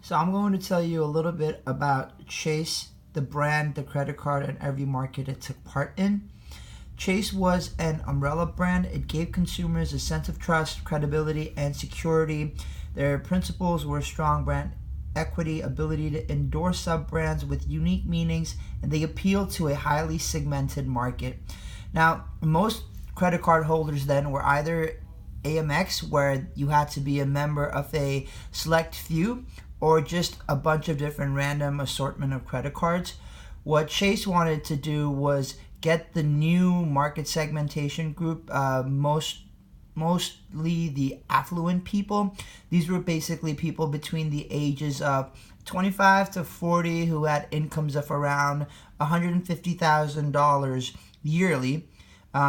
So I'm going to tell you a little bit about Chase, the brand, the credit card, and every market it took part in. Chase was an umbrella brand. It gave consumers a sense of trust, credibility, and security. Their principles were strong brand equity, ability to endorse sub-brands with unique meanings, and they appealed to a highly segmented market. Now, most credit card holders then were either AMX, where you had to be a member of a select few, or just a bunch of different random assortment of credit cards. What Chase wanted to do was get the new market segmentation group, mostly the affluent people. These were basically people between the ages of 25 to 40 who had incomes of around $150,000 yearly.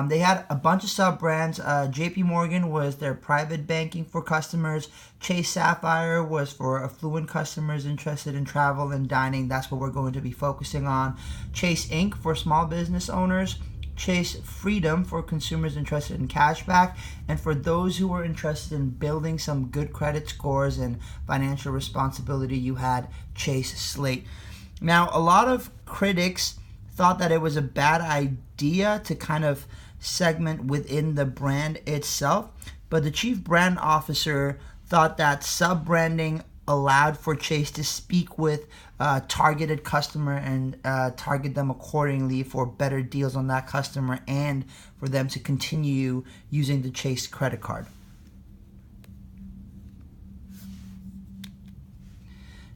They had a bunch of sub-brands. JP Morgan was their private banking for customers. Chase Sapphire was for affluent customers interested in travel and dining. That's what we're going to be focusing on. Chase Inc. for small business owners. Chase Freedom for consumers interested in cashback. And for those who were interested in building some good credit scores and financial responsibility, you had Chase Slate. Now, a lot of critics thought that it was a bad idea to kind of segment within the brand itself, but the chief brand officer thought that sub-branding allowed for Chase to speak with targeted customer and target them accordingly for better deals on that customer and for them to continue using the Chase credit card.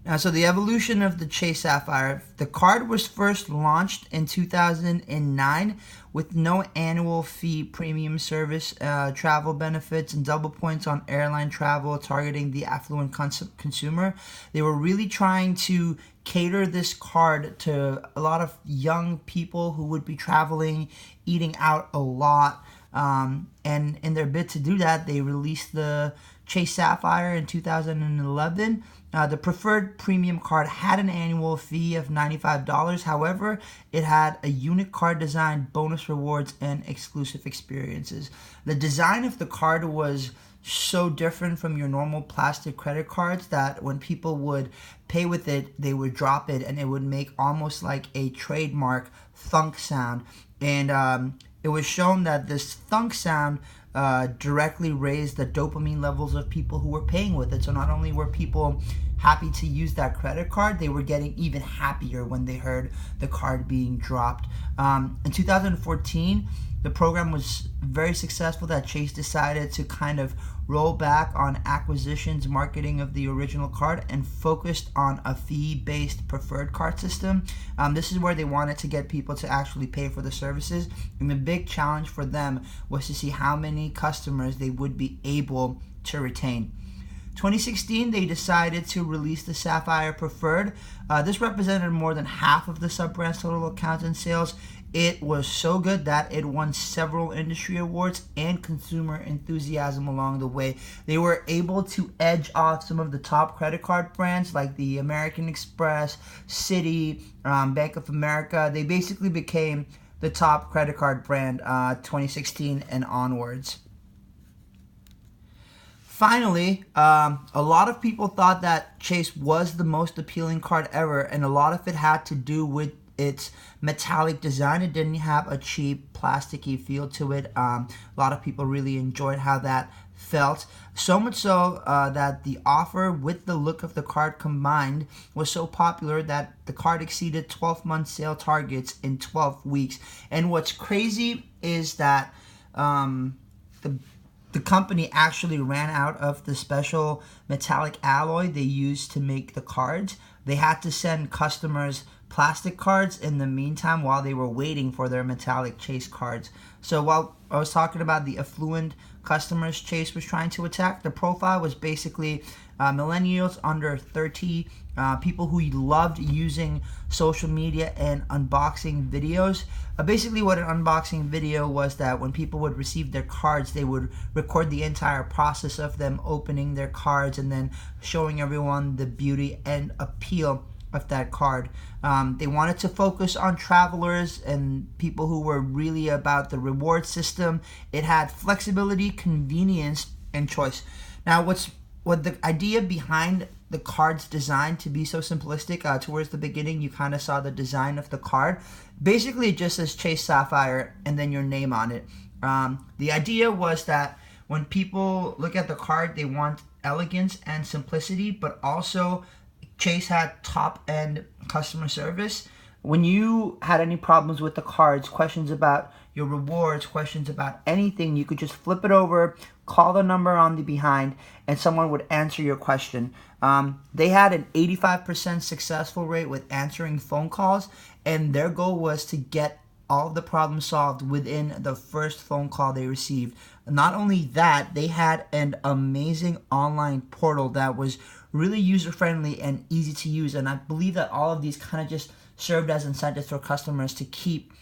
Now, so the evolution of the Chase Sapphire. The card was first launched in 2009 with no annual fee, premium service, travel benefits, and double points on airline travel, targeting the affluent consumer. They were really trying to cater this card to a lot of young people who would be traveling, eating out a lot. And in their bid to do that, they released the Chase Sapphire in 2011. The preferred premium card had an annual fee of $95. However, it had a unique card design, bonus rewards, and exclusive experiences. The design of the card was so different from your normal plastic credit cards that when people would pay with it, they would drop it and it would make almost like a trademark thunk sound. And it was shown that this thunk sound directly raised the dopamine levels of people who were paying with it. So not only were people happy to use that credit card, they were getting even happier when they heard the card being dropped. In 2014, the program was very successful that Chase decided to kind of roll back on acquisitions marketing of the original card and focused on a fee-based preferred card system. This is where they wanted to get people to actually pay for the services, and the big challenge for them was to see how many customers they would be able to retain. 2016, they decided to release the Sapphire Preferred. This represented more than half of the sub-brand's total accounts and sales. It was so good that it won several industry awards and consumer enthusiasm along the way. They were able to edge off some of the top credit card brands like the American Express, Citi, Bank of America. They basically became the top credit card brand 2016 and onwards. Finally, a lot of people thought that Chase was the most appealing card ever, and a lot of it had to do with its metallic design. It didn't have a cheap, plasticky feel to it. A lot of people really enjoyed how that felt. So much so that the offer with the look of the card combined was so popular that the card exceeded 12-month sale targets in 12 weeks. And what's crazy is that the company actually ran out of the special metallic alloy they used to make the cards. They had to send customers plastic cards in the meantime while they were waiting for their metallic Chase cards. So while I was talking about the affluent customers Chase was trying to attack, the profile was basically millennials under 30, people who loved using social media and unboxing videos. Basically what an unboxing video was that when people would receive their cards, they would record the entire process of them opening their cards and then showing everyone the beauty and appeal of that card. They wanted to focus on travelers and people who were really about the reward system. It had flexibility, convenience, and choice. Now, what the idea behind the card's designed to be so simplistic. Towards the beginning, you kind of saw the design of the card. Basically, it just says Chase Sapphire and then your name on it. The idea was that when people look at the card, they want elegance and simplicity, but also Chase had top-end customer service. When you had any problems with the cards, questions about your rewards, questions about anything, you could just flip it over, call the number on the behind, and someone would answer your question. They had an 85% successful rate with answering phone calls, and their goal was to get all of the problems solved within the first phone call they received. Not only that, they had an amazing online portal that was really user-friendly and easy to use, and I believe that all of these kind of just served as incentives for customers to keep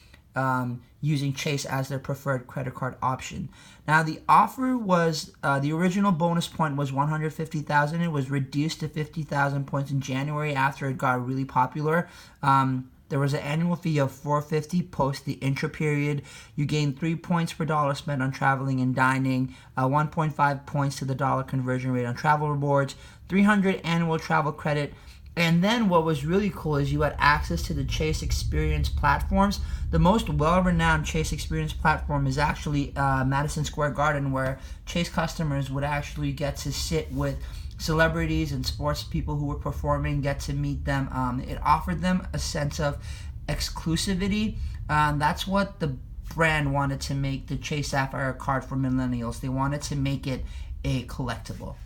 using Chase as their preferred credit card option. Now, the offer was, the original bonus point was 150,000. It was reduced to 50,000 points in January after it got really popular. There was an annual fee of $450 post the intro period. You gain 3 points per dollar spent on traveling and dining, 1.5 points to the dollar conversion rate on travel rewards, 300 annual travel credit. And then what was really cool is you had access to the Chase Experience platforms. The most well-renowned Chase Experience platform is actually Madison Square Garden, where Chase customers would actually get to sit with celebrities and sports people who were performing, get to meet them. It offered them a sense of exclusivity. That's what the brand wanted to make the Chase Sapphire card for millennials. They wanted to make it a collectible.